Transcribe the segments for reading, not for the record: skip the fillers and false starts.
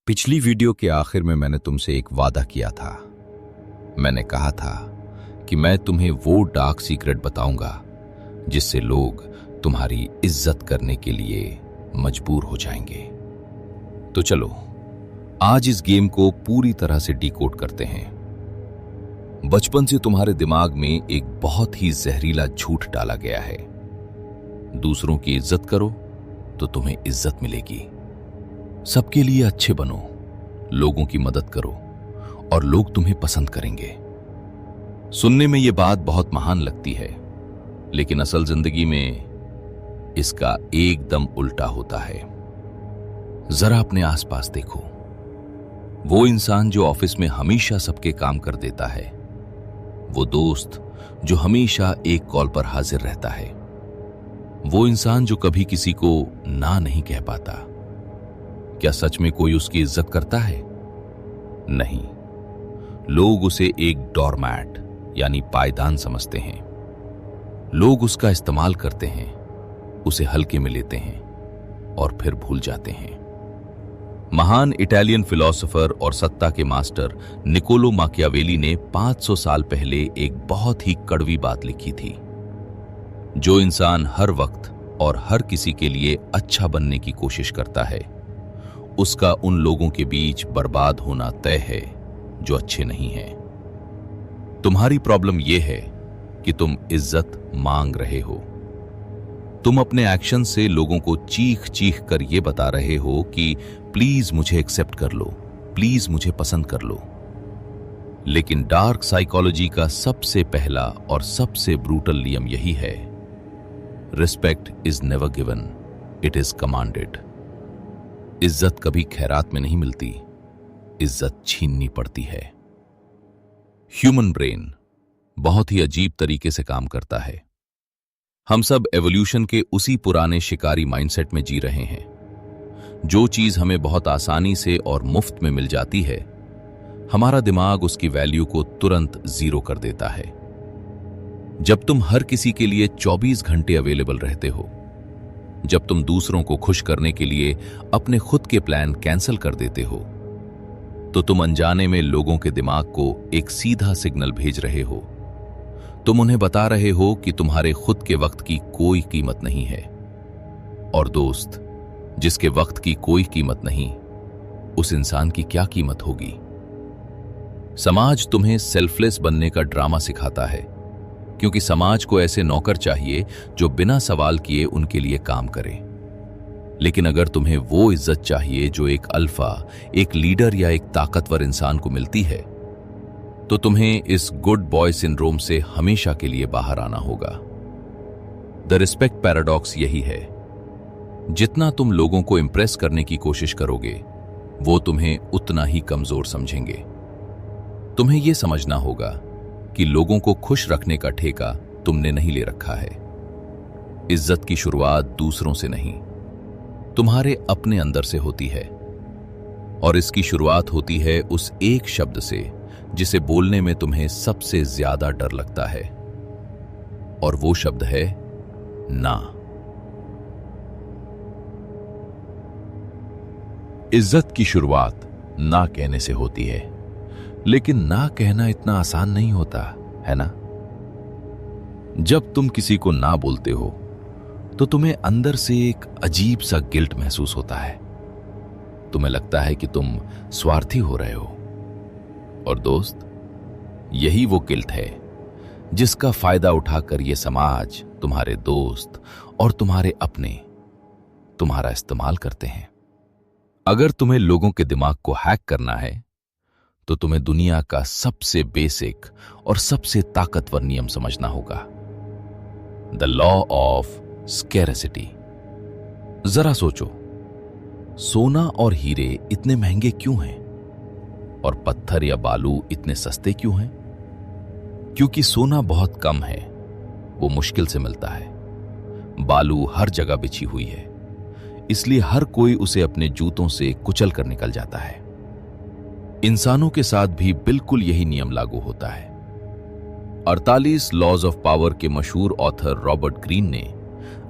पिछली वीडियो के आखिर में मैंने तुमसे एक वादा किया था। मैंने कहा था कि मैं तुम्हें वो डार्क सीक्रेट बताऊंगा जिससे लोग तुम्हारी इज्जत करने के लिए मजबूर हो जाएंगे। तो चलो आज इस गेम को पूरी तरह से डिकोड करते हैं। बचपन से तुम्हारे दिमाग में एक बहुत ही जहरीला झूठ डाला गया है। दूसरों की इज्जत करो तो तुम्हें इज्जत मिलेगी। सबके लिए अच्छे बनो, लोगों की मदद करो और लोग तुम्हें पसंद करेंगे। सुनने में यह बात बहुत महान लगती है, लेकिन असल जिंदगी में इसका एकदम उल्टा होता है। जरा अपने आसपास देखो। वो इंसान जो ऑफिस में हमेशा सबके काम कर देता है, वो दोस्त जो हमेशा एक कॉल पर हाजिर रहता है, वो इंसान जो कभी किसी को ना नहीं कह पाता, क्या सच में कोई उसकी इज्जत करता है? नहीं, लोग उसे एक डोरमैट यानी पायदान समझते हैं। लोग उसका इस्तेमाल करते हैं, उसे हल्के में लेते हैं और फिर भूल जाते हैं। महान इटालियन फिलोसोफर और सत्ता के मास्टर निकोलो माकियावेली ने 500 साल पहले एक बहुत ही कड़वी बात लिखी थी। जो इंसान हर वक्त और हर किसी के लिए अच्छा बनने की कोशिश करता है, उसका उन लोगों के बीच बर्बाद होना तय है जो अच्छे नहीं हैं। तुम्हारी प्रॉब्लम यह है कि तुम इज्जत मांग रहे हो। तुम अपने एक्शन से लोगों को चीख चीख कर यह बता रहे हो कि प्लीज मुझे एक्सेप्ट कर लो, प्लीज मुझे पसंद कर लो। लेकिन डार्क साइकोलॉजी का सबसे पहला और सबसे ब्रूटल नियम यही है: respect is never given, it is commanded. इज्जत कभी खैरात में नहीं मिलती, इज्जत छीननी पड़ती है। ह्यूमन ब्रेन बहुत ही अजीब तरीके से काम करता है। हम सब एवोल्यूशन के उसी पुराने शिकारी माइंडसेट में जी रहे हैं। जो चीज हमें बहुत आसानी से और मुफ्त में मिल जाती है, हमारा दिमाग उसकी वैल्यू को तुरंत जीरो कर देता है। जब तुम हर किसी के लिए 24 घंटे अवेलेबल रहते हो, जब तुम दूसरों को खुश करने के लिए अपने खुद के प्लान कैंसिल कर देते हो, तो तुम अनजाने में लोगों के दिमाग को एक सीधा सिग्नल भेज रहे हो। तुम उन्हें बता रहे हो कि तुम्हारे खुद के वक्त की कोई कीमत नहीं है। और दोस्त, जिसके वक्त की कोई कीमत नहीं, उस इंसान की क्या कीमत होगी? समाज तुम्हें सेल्फलेस बनने का ड्रामा सिखाता है, क्योंकि समाज को ऐसे नौकर चाहिए जो बिना सवाल किए उनके लिए काम करे। लेकिन अगर तुम्हें वो इज्जत चाहिए जो एक अल्फा, एक लीडर या एक ताकतवर इंसान को मिलती है, तो तुम्हें इस गुड बॉय सिंड्रोम से हमेशा के लिए बाहर आना होगा। द रिस्पेक्ट पैराडॉक्स यही है: जितना तुम लोगों को इंप्रेस करने की कोशिश करोगे, वो तुम्हें उतना ही कमजोर समझेंगे। तुम्हें यह समझना होगा कि लोगों को खुश रखने का ठेका तुमने नहीं ले रखा है। इज्जत की शुरुआत दूसरों से नहीं, तुम्हारे अपने अंदर से होती है। और इसकी शुरुआत होती है उस एक शब्द से जिसे बोलने में तुम्हें सबसे ज्यादा डर लगता है, और वो शब्द है ना। इज्जत की शुरुआत ना कहने से होती है, लेकिन ना कहना इतना आसान नहीं होता है ना। जब तुम किसी को ना बोलते हो, तो तुम्हें अंदर से एक अजीब सा गिल्ट महसूस होता है। तुम्हें लगता है कि तुम स्वार्थी हो रहे हो। और दोस्त, यही वो गिल्ट है जिसका फायदा उठाकर ये समाज, तुम्हारे दोस्त और तुम्हारे अपने तुम्हारा इस्तेमाल करते हैं। अगर तुम्हें लोगों के दिमाग को हैक करना है, तो तुम्हें दुनिया का सबसे बेसिक और सबसे ताकतवर नियम समझना होगा: द लॉ ऑफ स्कैरसिटी। जरा सोचो, सोना और हीरे इतने महंगे क्यों हैं और पत्थर या बालू इतने सस्ते क्यों हैं? क्योंकि सोना बहुत कम है, वो मुश्किल से मिलता है। बालू हर जगह बिछी हुई है, इसलिए हर कोई उसे अपने जूतों से कुचल कर निकल जाता है। इंसानों के साथ भी बिल्कुल यही नियम लागू होता है। 48 लॉज ऑफ पावर के मशहूर ऑथर रॉबर्ट ग्रीन ने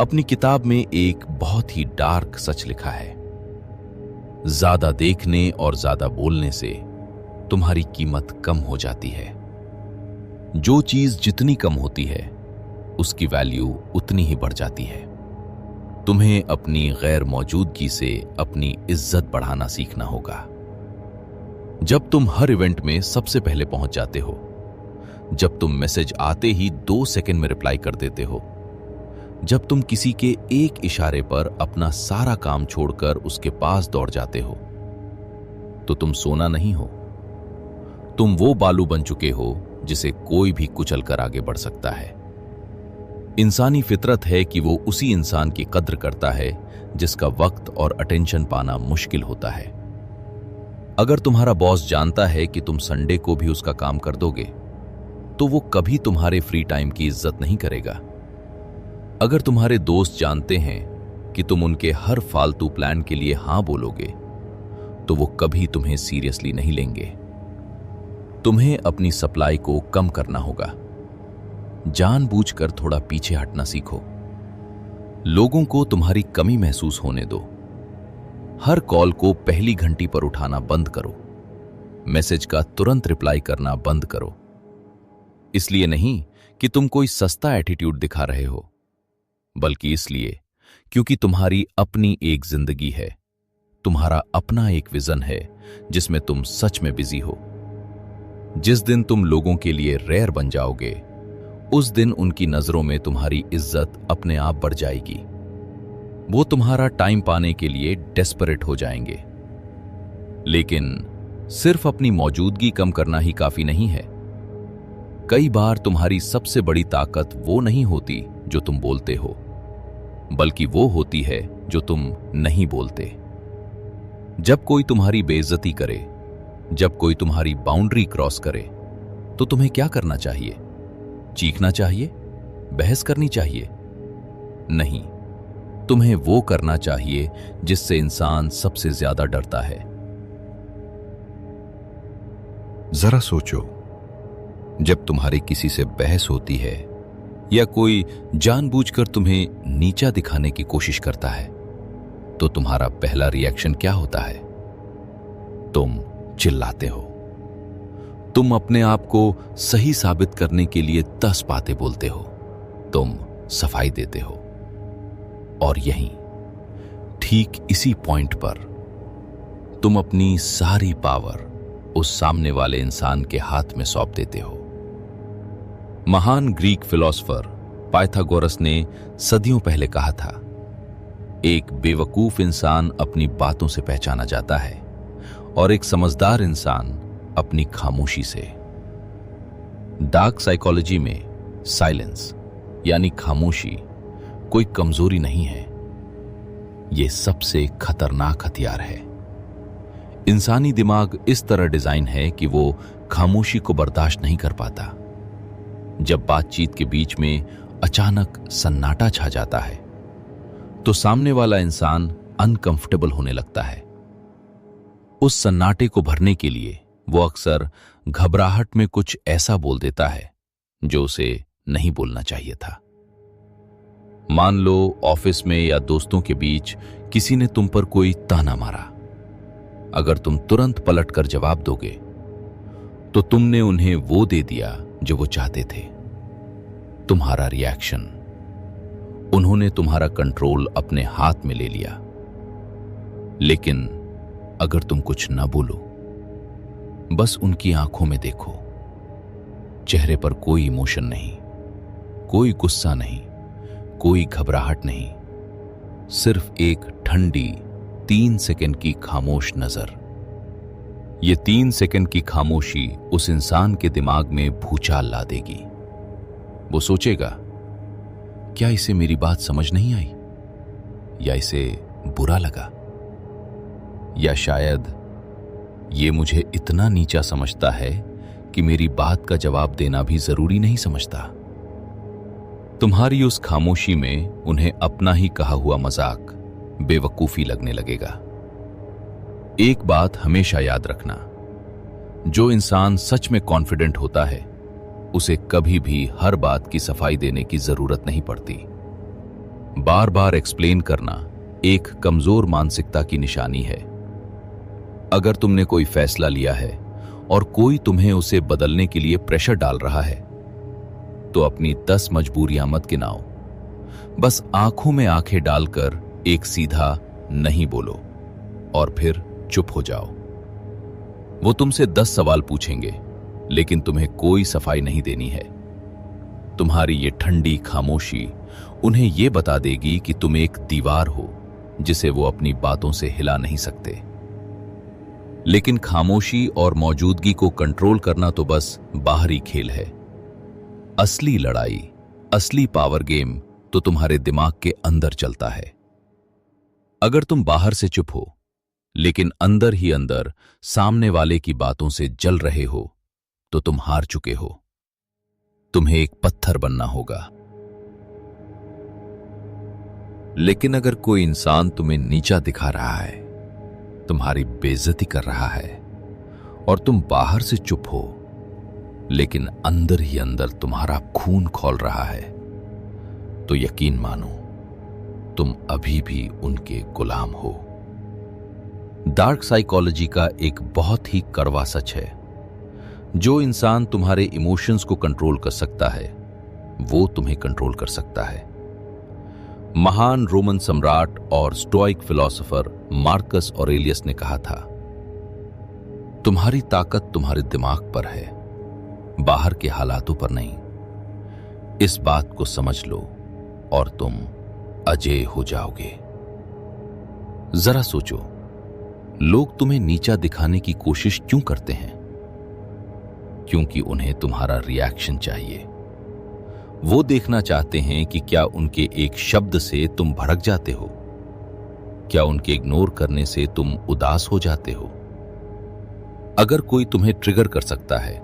अपनी किताब में एक बहुत ही डार्क सच लिखा है: ज्यादा देखने और ज्यादा बोलने से तुम्हारी कीमत कम हो जाती है। जो चीज जितनी कम होती है उसकी वैल्यू उतनी ही बढ़ जाती है। तुम्हें अपनी गैर मौजूदगी से अपनी इज्जत बढ़ाना सीखना होगा। जब तुम हर इवेंट में सबसे पहले पहुंच जाते हो, जब तुम मैसेज आते ही 2 सेकंड में रिप्लाई कर देते हो, जब तुम किसी के एक इशारे पर अपना सारा काम छोड़कर उसके पास दौड़ जाते हो, तो तुम सोना नहीं हो, तुम वो बालू बन चुके हो जिसे कोई भी कुचल कर आगे बढ़ सकता है। इंसानी फितरत है कि वो उसी इंसान की कद्र करता है जिसका वक्त और अटेंशन पाना मुश्किल होता है। अगर तुम्हारा बॉस जानता है कि तुम संडे को भी उसका काम कर दोगे, तो वो कभी तुम्हारे फ्री टाइम की इज्जत नहीं करेगा। अगर तुम्हारे दोस्त जानते हैं कि तुम उनके हर फालतू प्लान के लिए हां बोलोगे, तो वो कभी तुम्हें सीरियसली नहीं लेंगे। तुम्हें अपनी सप्लाई को कम करना होगा। जानबूझकर थोड़ा पीछे हटना सीखो। लोगों को तुम्हारी कमी महसूस होने दो। हर कॉल को पहली घंटी पर उठाना बंद करो। मैसेज का तुरंत रिप्लाई करना बंद करो। इसलिए नहीं कि तुम कोई सस्ता एटीट्यूड दिखा रहे हो, बल्कि इसलिए क्योंकि तुम्हारी अपनी एक जिंदगी है, तुम्हारा अपना एक विजन है जिसमें तुम सच में बिजी हो। जिस दिन तुम लोगों के लिए रेयर बन जाओगे, उस दिन उनकी नजरों में तुम्हारी इज्जत अपने आप बढ़ जाएगी। वो तुम्हारा टाइम पाने के लिए डेस्परेट हो जाएंगे। लेकिन सिर्फ अपनी मौजूदगी कम करना ही काफी नहीं है। कई बार तुम्हारी सबसे बड़ी ताकत वो नहीं होती जो तुम बोलते हो, बल्कि वो होती है जो तुम नहीं बोलते। जब कोई तुम्हारी बेइज्जती करे, जब कोई तुम्हारी बाउंड्री क्रॉस करे, तो तुम्हें क्या करना चाहिए? चीखना चाहिए? बहस करनी चाहिए? नहीं, तुम्हें वो करना चाहिए जिससे इंसान सबसे ज्यादा डरता है। जरा सोचो, जब तुम्हारी किसी से बहस होती है या कोई जानबूझकर तुम्हें नीचा दिखाने की कोशिश करता है, तो तुम्हारा पहला रिएक्शन क्या होता है? तुम चिल्लाते हो। तुम अपने आप को सही साबित करने के लिए 10 बातें बोलते हो। तुम सफाई देते हो। और यहीं, ठीक इसी पॉइंट पर, तुम अपनी सारी पावर उस सामने वाले इंसान के हाथ में सौंप देते हो। महान ग्रीक फिलोसोफर पाइथागोरस ने सदियों पहले कहा था, एक बेवकूफ इंसान अपनी बातों से पहचाना जाता है और एक समझदार इंसान अपनी खामोशी से। डार्क साइकोलॉजी में साइलेंस यानी खामोशी कोई कमजोरी नहीं है, यह सबसे खतरनाक हथियार है। इंसानी दिमाग इस तरह डिजाइन है कि वो खामोशी को बर्दाश्त नहीं कर पाता। जब बातचीत के बीच में अचानक सन्नाटा छा जाता है, तो सामने वाला इंसान अनकंफर्टेबल होने लगता है। उस सन्नाटे को भरने के लिए वो अक्सर घबराहट में कुछ ऐसा बोल देता है जो उसे नहीं बोलना चाहिए था। मान लो ऑफिस में या दोस्तों के बीच किसी ने तुम पर कोई ताना मारा। अगर तुम तुरंत पलटकर जवाब दोगे, तो तुमने उन्हें वो दे दिया जो वो चाहते थे, तुम्हारा रिएक्शन। उन्होंने तुम्हारा कंट्रोल अपने हाथ में ले लिया। लेकिन अगर तुम कुछ ना बोलो, बस उनकी आंखों में देखो, चेहरे पर कोई इमोशन नहीं, कोई गुस्सा नहीं, कोई घबराहट नहीं, सिर्फ एक ठंडी 3 सेकंड की खामोश नजर। ये 3 सेकंड की खामोशी उस इंसान के दिमाग में भूचाल ला देगी। वो सोचेगा, क्या इसे मेरी बात समझ नहीं आई, या इसे बुरा लगा, या शायद ये मुझे इतना नीचा समझता है कि मेरी बात का जवाब देना भी जरूरी नहीं समझता। तुम्हारी उस खामोशी में उन्हें अपना ही कहा हुआ मजाक बेवकूफी लगने लगेगा। एक बात हमेशा याद रखना, जो इंसान सच में कॉन्फिडेंट होता है, उसे कभी भी हर बात की सफाई देने की जरूरत नहीं पड़ती। बार बार एक्सप्लेन करना एक कमजोर मानसिकता की निशानी है। अगर तुमने कोई फैसला लिया है और कोई तुम्हें उसे बदलने के लिए प्रेशर डाल रहा है, तो अपनी 10 मजबूरियां मत गिनाओ। बस आंखों में आंखें डालकर एक सीधा नहीं बोलो और फिर चुप हो जाओ। वो तुमसे 10 सवाल पूछेंगे, लेकिन तुम्हें कोई सफाई नहीं देनी है। तुम्हारी ये ठंडी खामोशी उन्हें यह बता देगी कि तुम एक दीवार हो जिसे वो अपनी बातों से हिला नहीं सकते। लेकिन खामोशी और मौजूदगी को कंट्रोल करना तो बस बाहरी खेल है। असली लड़ाई, असली पावर गेम तो तुम्हारे दिमाग के अंदर चलता है। अगर तुम बाहर से चुप हो, लेकिन अंदर ही अंदर सामने वाले की बातों से जल रहे हो, तो तुम हार चुके हो। तुम्हें एक पत्थर बनना होगा। लेकिन अगर कोई इंसान तुम्हें नीचा दिखा रहा है, तुम्हारी बेइज्जती कर रहा है, और तुम बाहर से चुप हो, लेकिन अंदर ही अंदर तुम्हारा खून खौल रहा है, तो यकीन मानो तुम अभी भी उनके गुलाम हो। डार्क साइकोलॉजी का एक बहुत ही कड़वा सच है, जो इंसान तुम्हारे इमोशंस को कंट्रोल कर सकता है, वो तुम्हें कंट्रोल कर सकता है। महान रोमन सम्राट और स्टोइक फिलोसोफर मार्कस ऑरेलियस ने कहा था, तुम्हारी ताकत तुम्हारे दिमाग पर है, बाहर के हालातों पर नहीं। इस बात को समझ लो और तुम अजेय हो जाओगे। जरा सोचो, लोग तुम्हें नीचा दिखाने की कोशिश क्यों करते हैं? क्योंकि उन्हें तुम्हारा रिएक्शन चाहिए। वो देखना चाहते हैं कि क्या उनके एक शब्द से तुम भड़क जाते हो, क्या उनके इग्नोर करने से तुम उदास हो जाते हो। अगर कोई तुम्हें ट्रिगर कर सकता है,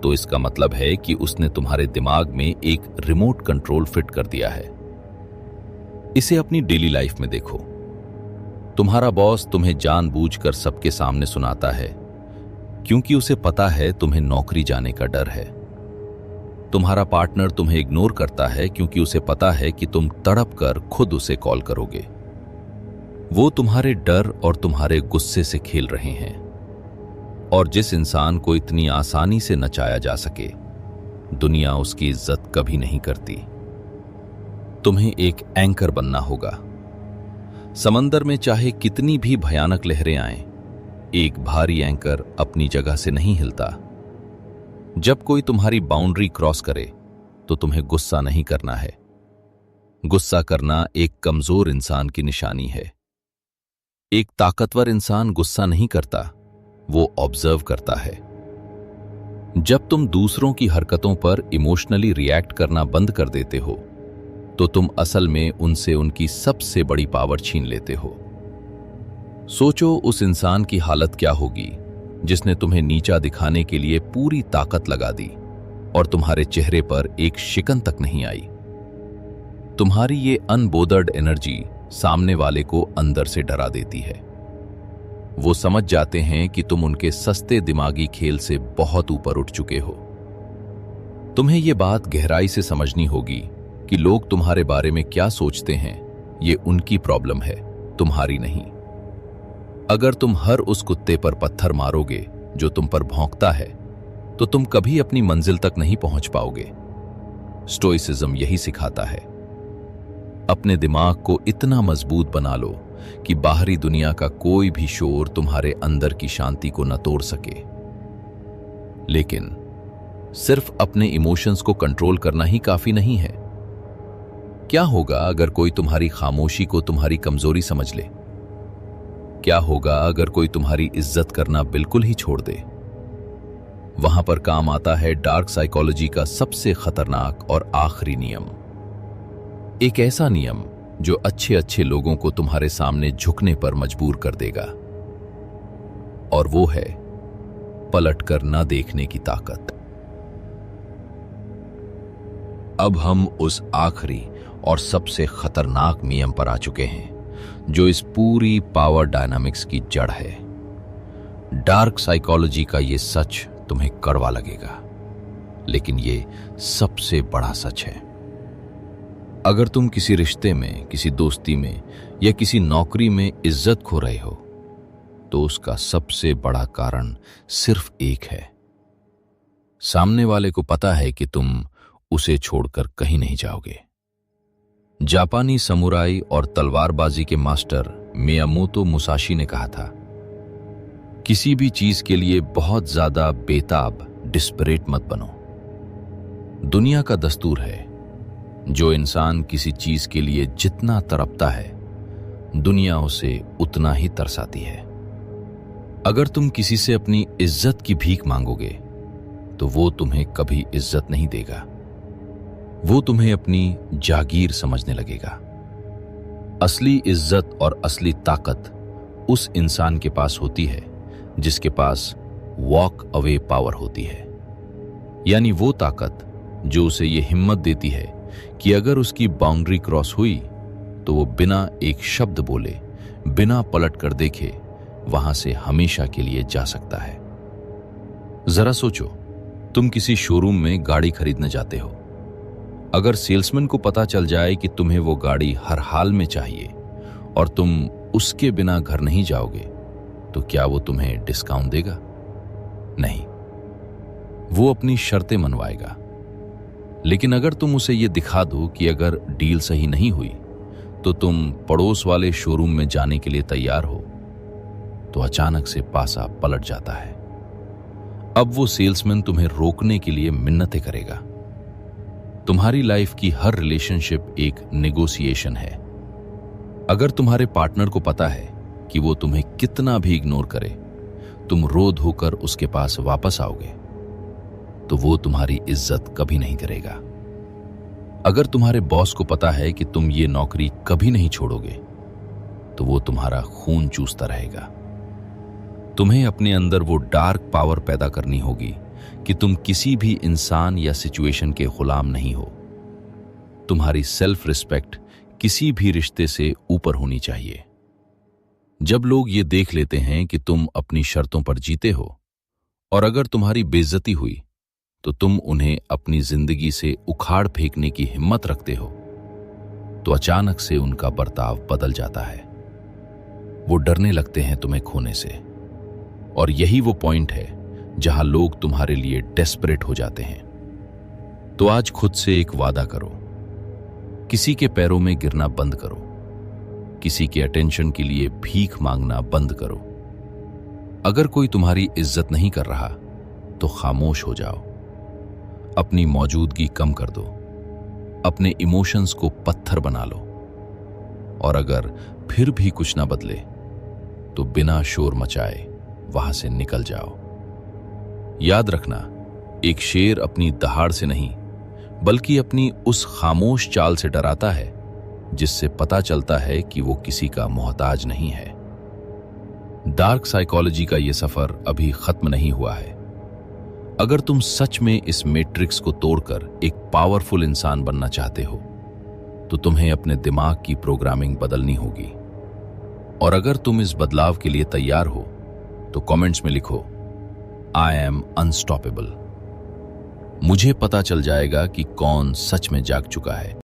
तो इसका मतलब है कि उसने तुम्हारे दिमाग में एक रिमोट कंट्रोल फिट कर दिया है। इसे अपनी डेली लाइफ में देखो। तुम्हारा बॉस तुम्हें जानबूझकर सबके सामने सुनाता है, क्योंकि उसे पता है तुम्हें नौकरी जाने का डर है। तुम्हारा पार्टनर तुम्हें इग्नोर करता है, क्योंकि उसे पता है कि तुम तड़प कर खुद उसे कॉल करोगे। वो तुम्हारे डर और तुम्हारे गुस्से से खेल रहे हैं। और जिस इंसान को इतनी आसानी से नचाया जा सके, दुनिया उसकी इज्जत कभी नहीं करती। तुम्हें एक एंकर बनना होगा। समंदर में चाहे कितनी भी भयानक लहरें आएं, एक भारी एंकर अपनी जगह से नहीं हिलता। जब कोई तुम्हारी बाउंड्री क्रॉस करे, तो तुम्हें गुस्सा नहीं करना है। गुस्सा करना एक कमजोर इंसान की निशानी है। एक ताकतवर इंसान गुस्सा नहीं करता, वो ऑब्जर्व करता है। जब तुम दूसरों की हरकतों पर इमोशनली रिएक्ट करना बंद कर देते हो, तो तुम असल में उनसे उनकी सबसे बड़ी पावर छीन लेते हो। सोचो उस इंसान की हालत क्या होगी जिसने तुम्हें नीचा दिखाने के लिए पूरी ताकत लगा दी और तुम्हारे चेहरे पर एक शिकन तक नहीं आई। तुम्हारी ये अनबोदर्ड एनर्जी सामने वाले को अंदर से डरा देती है। वो समझ जाते हैं कि तुम उनके सस्ते दिमागी खेल से बहुत ऊपर उठ चुके हो। तुम्हें ये बात गहराई से समझनी होगी कि लोग तुम्हारे बारे में क्या सोचते हैं, ये उनकी प्रॉब्लम है, तुम्हारी नहीं। अगर तुम हर उस कुत्ते पर पत्थर मारोगे जो तुम पर भौंकता है, तो तुम कभी अपनी मंजिल तक नहीं पहुंच पाओगे। स्टोइसिज्म यही सिखाता है। अपने दिमाग को इतना मजबूत बना लो कि बाहरी दुनिया का कोई भी शोर तुम्हारे अंदर की शांति को न तोड़ सके। लेकिन सिर्फ अपने इमोशंस को कंट्रोल करना ही काफी नहीं है। क्या होगा अगर कोई तुम्हारी खामोशी को तुम्हारी कमजोरी समझ ले? क्या होगा अगर कोई तुम्हारी इज्जत करना बिल्कुल ही छोड़ दे? वहां पर काम आता है डार्क साइकोलॉजी का सबसे खतरनाक और आखिरी नियम। एक ऐसा नियम जो अच्छे अच्छे लोगों को तुम्हारे सामने झुकने पर मजबूर कर देगा, और वो है पलटकर न देखने की ताकत। अब हम उस आखिरी और सबसे खतरनाक नियम पर आ चुके हैं, जो इस पूरी पावर डायनामिक्स की जड़ है। डार्क साइकोलॉजी का ये सच तुम्हें कड़वा लगेगा, लेकिन ये सबसे बड़ा सच है। अगर तुम किसी रिश्ते में, किसी दोस्ती में या किसी नौकरी में इज्जत खो रहे हो, तो उसका सबसे बड़ा कारण सिर्फ एक है। सामने वाले को पता है कि तुम उसे छोड़कर कहीं नहीं जाओगे। जापानी समुराई और तलवारबाजी के मास्टर मियामोतो मुसाशी ने कहा था, किसी भी चीज के लिए बहुत ज्यादा बेताब, डिस्परेट मत बनो। दुनिया का दस्तूर है, जो इंसान किसी चीज के लिए जितना तड़पता है, दुनिया उसे उतना ही तरसाती है। अगर तुम किसी से अपनी इज्जत की भीख मांगोगे तो वो तुम्हें कभी इज्जत नहीं देगा। वो तुम्हें अपनी जागीर समझने लगेगा। असली इज्जत और असली ताकत उस इंसान के पास होती है जिसके पास वॉक अवे पावर होती है, यानी वो ताकत जो उसे ये हिम्मत देती है कि अगर उसकी बाउंड्री क्रॉस हुई तो वो बिना एक शब्द बोले, बिना पलट कर देखे वहां से हमेशा के लिए जा सकता है। जरा सोचो, तुम किसी शोरूम में गाड़ी खरीदने जाते हो। अगर सेल्समैन को पता चल जाए कि तुम्हें वो गाड़ी हर हाल में चाहिए और तुम उसके बिना घर नहीं जाओगे, तो क्या वो तुम्हें डिस्काउंट देगा? नहीं, वो अपनी शर्तें मनवाएगा। लेकिन अगर तुम उसे ये दिखा दो कि अगर डील सही नहीं हुई तो तुम पड़ोस वाले शोरूम में जाने के लिए तैयार हो, तो अचानक से पासा पलट जाता है। अब वो सेल्समैन तुम्हें रोकने के लिए मिन्नतें करेगा। तुम्हारी लाइफ की हर रिलेशनशिप एक नेगोशिएशन है। अगर तुम्हारे पार्टनर को पता है कि वो तुम्हें कितना भी इग्नोर करे, तुम रो धोकर उसके पास वापस आओगे, तो वो तुम्हारी इज्जत कभी नहीं करेगा। अगर तुम्हारे बॉस को पता है कि तुम ये नौकरी कभी नहीं छोड़ोगे, तो वो तुम्हारा खून चूसता रहेगा। तुम्हें अपने अंदर वो डार्क पावर पैदा करनी होगी कि तुम किसी भी इंसान या सिचुएशन के गुलाम नहीं हो। तुम्हारी सेल्फ रिस्पेक्ट किसी भी रिश्ते से ऊपर होनी चाहिए। जब लोग ये देख लेते हैं कि तुम अपनी शर्तों पर जीते हो और अगर तुम्हारी बेइज्जती हुई तो तुम उन्हें अपनी जिंदगी से उखाड़ फेंकने की हिम्मत रखते हो, तो अचानक से उनका बर्ताव बदल जाता है। वो डरने लगते हैं तुम्हें खोने से। और यही वो पॉइंट है जहां लोग तुम्हारे लिए डेस्परेट हो जाते हैं। तो आज खुद से एक वादा करो, किसी के पैरों में गिरना बंद करो, किसी के अटेंशन के लिए भीख मांगना बंद करो। अगर कोई तुम्हारी इज्जत नहीं कर रहा तो खामोश हो जाओ, अपनी मौजूदगी कम कर दो, अपने इमोशंस को पत्थर बना लो, और अगर फिर भी कुछ ना बदले तो बिना शोर मचाए वहां से निकल जाओ। याद रखना, एक शेर अपनी दहाड़ से नहीं बल्कि अपनी उस खामोश चाल से डराता है जिससे पता चलता है कि वो किसी का मोहताज नहीं है। डार्क साइकोलॉजी का ये सफर अभी खत्म नहीं हुआ है। अगर तुम सच में इस मैट्रिक्स को तोड़कर एक पावरफुल इंसान बनना चाहते हो तो तुम्हें अपने दिमाग की प्रोग्रामिंग बदलनी होगी। और अगर तुम इस बदलाव के लिए तैयार हो तो कमेंट्स में लिखो, आई एम अनस्टॉपेबल। मुझे पता चल जाएगा कि कौन सच में जाग चुका है।